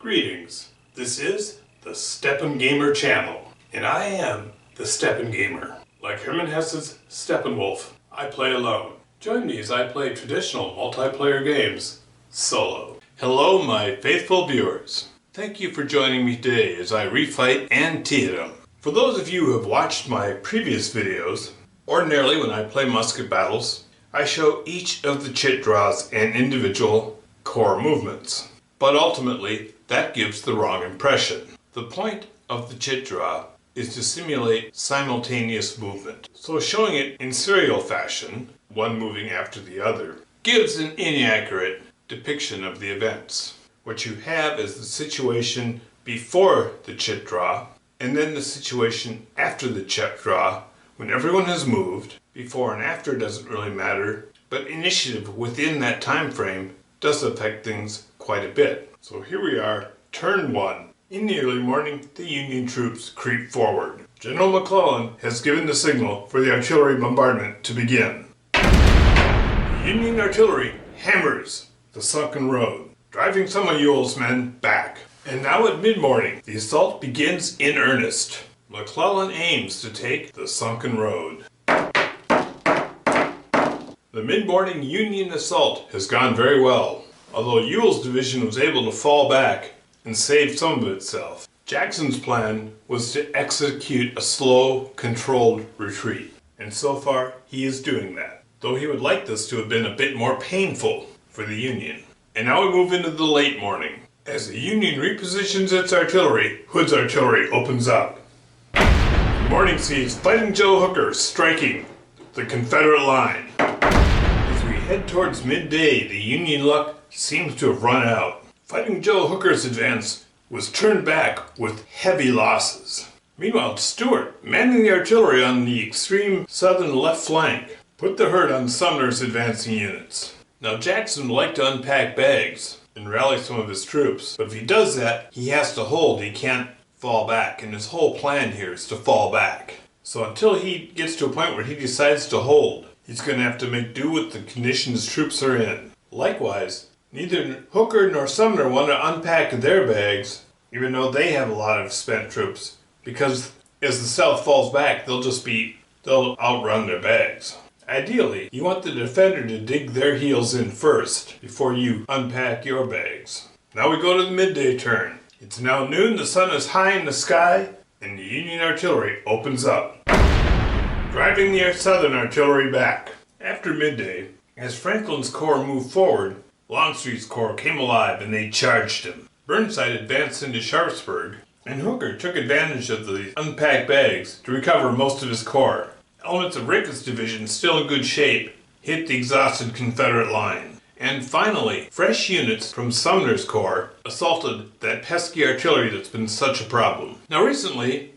Greetings. This is the Steppen Gamer channel, and I am the Steppen Gamer. Like Hermann Hesse's Steppenwolf, I play alone. Join me as I play traditional multiplayer games solo. Hello, my faithful viewers. Thank you for joining me today as I refight Antietam. For those of you who have watched my previous videos, ordinarily when I play Musket Battles, I show each of the chit draws and individual core movements. But ultimately, that gives the wrong impression. The point of the chit draw is to simulate simultaneous movement. So showing it in serial fashion, one moving after the other, gives an inaccurate depiction of the events. What you have is the situation before the chit draw, and then the situation after the chit draw, when everyone has moved. Before and after doesn't really matter, but initiative within that time frame does affect things quite a bit. So here we are, turn 1. In the early morning, the Union troops creep forward. General McClellan has given the signal for the artillery bombardment to begin. The Union artillery hammers the sunken road, driving some of Ewell's men back. And now at mid-morning, the assault begins in earnest. McClellan aims to take the sunken road. The mid-morning Union assault has gone very well. Although Ewell's division was able to fall back and save some of itself, Jackson's plan was to execute a slow, controlled retreat. And so far, he is doing that, though he would like this to have been a bit more painful for the Union. And now we move into the late morning. As the Union repositions its artillery, Hood's artillery opens up. The morning sees Fighting Joe Hooker striking the Confederate line. As we head towards midday, the Union luck seems to have run out. Fighting Joe Hooker's advance was turned back with heavy losses. Meanwhile, Stuart, manning the artillery on the extreme southern left flank, put the hurt on Sumner's advancing units. Now Jackson would like to unpack bags and rally some of his troops, but if he does that, he has to hold. He can't fall back, and his whole plan here is to fall back. So until he gets to a point where he decides to hold, he's going to have to make do with the conditions troops are in. Likewise, neither Hooker nor Sumner want to unpack their bags, even though they have a lot of spent troops, because as the South falls back, they'll outrun their bags. Ideally, you want the defender to dig their heels in first, before you unpack your bags. Now we go to the midday turn. It's now noon, the sun is high in the sky, and the Union artillery opens up, driving the southern artillery back. After midday, as Franklin's corps moved forward, Longstreet's corps came alive and they charged him. Burnside advanced into Sharpsburg, and Hooker took advantage of the unpacked bags to recover most of his corps. Elements of Ricketts' division, still in good shape, hit the exhausted Confederate line. And finally, fresh units from Sumner's corps assaulted that pesky artillery that's been such a problem. Now recently,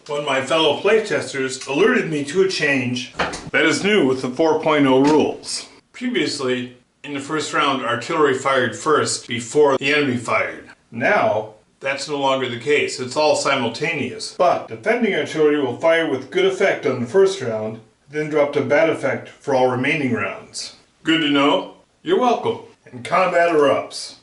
one of my fellow playtesters alerted me to a change that is new with the 4.0 rules. Previously, in the first round, artillery fired first before the enemy fired. Now, that's no longer the case. It's all simultaneous. But defending artillery will fire with good effect on the first round, then drop to bad effect for all remaining rounds. Good to know. You're welcome. And combat erupts.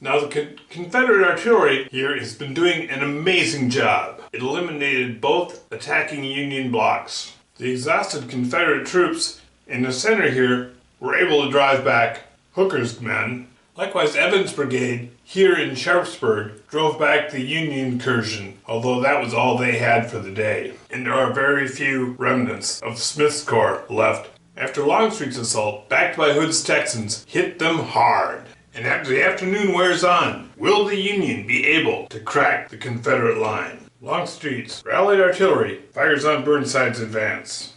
Now the Confederate artillery here has been doing an amazing job. It eliminated both attacking Union blocks. The exhausted Confederate troops in the center here were able to drive back Hooker's men. Likewise, Evans' brigade here in Sharpsburg drove back the Union incursion, although that was all they had for the day. And there are very few remnants of Smith's corps left. After Longstreet's assault, backed by Hood's Texans, hit them hard. And after the afternoon wears on, will the Union be able to crack the Confederate line? Longstreet's rallied artillery fires on Burnside's advance,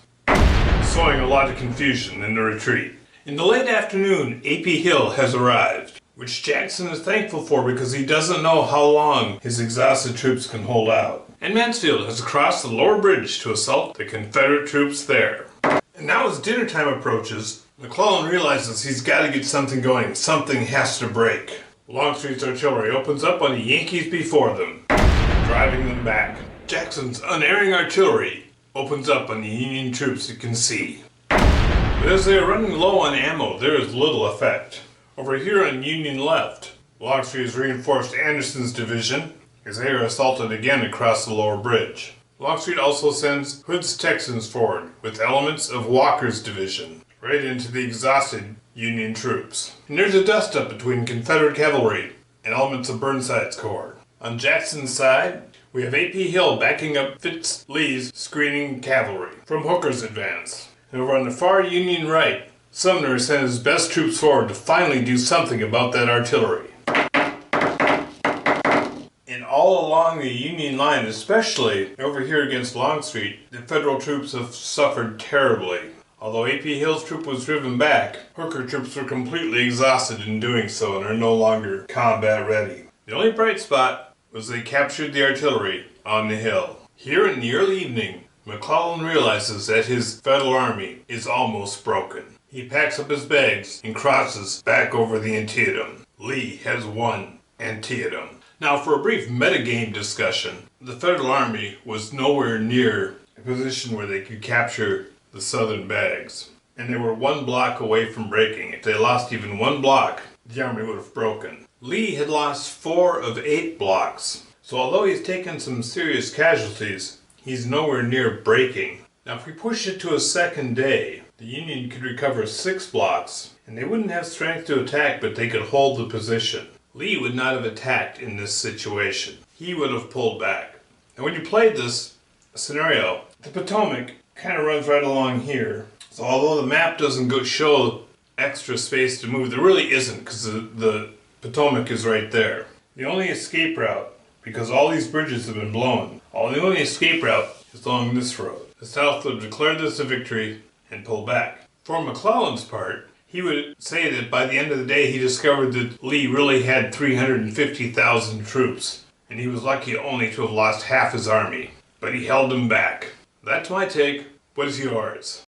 sowing a lot of confusion in the retreat. In the late afternoon, A.P. Hill has arrived, which Jackson is thankful for because he doesn't know how long his exhausted troops can hold out. And Mansfield has crossed the lower bridge to assault the Confederate troops there. And now as dinner time approaches, McClellan realizes he's got to get something going. Something has to break. Longstreet's artillery opens up on the Yankees before them, driving them back. Jackson's unerring artillery opens up on the Union troops it can see. But as they are running low on ammo, there is little effect. Over here on Union left, Longstreet has reinforced Anderson's division as they are assaulted again across the lower bridge. Longstreet also sends Hood's Texans forward with elements of Walker's division right into the exhausted Union troops. And there's a dust-up between Confederate cavalry and elements of Burnside's corps. On Jackson's side, we have A.P. Hill backing up Fitz Lee's screening cavalry from Hooker's advance. And over on the far Union right, Sumner sent his best troops forward to finally do something about that artillery. And all along the Union line, especially over here against Longstreet, the Federal troops have suffered terribly. Although A.P. Hill's troop was driven back, Hooker troops were completely exhausted in doing so and are no longer combat ready. The only bright spot was they captured the artillery on the hill. Here in the early evening, McClellan realizes that his Federal army is almost broken. He packs up his bags and crosses back over the Antietam. Lee has won Antietam. Now, for a brief metagame discussion, the Federal army was nowhere near a position where they could capture the southern bags, and they were one block away from breaking. If they lost even one block, the army would have broken. Lee had lost 4 of 8 blocks, so although he's taken some serious casualties, he's nowhere near breaking. Now, if we push it to a second day, the Union could recover 6 blocks, and they wouldn't have strength to attack, but they could hold the position. Lee would not have attacked in this situation. He would have pulled back. And when you played this scenario, the Potomac kind of runs right along here. So although the map doesn't show extra space to move, there really isn't, because the Potomac is right there. The only escape route, because all these bridges have been blown, the only escape route is along this road. The South would declare this a victory and pull back. For McClellan's part, he would say that by the end of the day he discovered that Lee really had 350,000 troops, and he was lucky only to have lost half his army. But he held them back. That's my take. What is yours?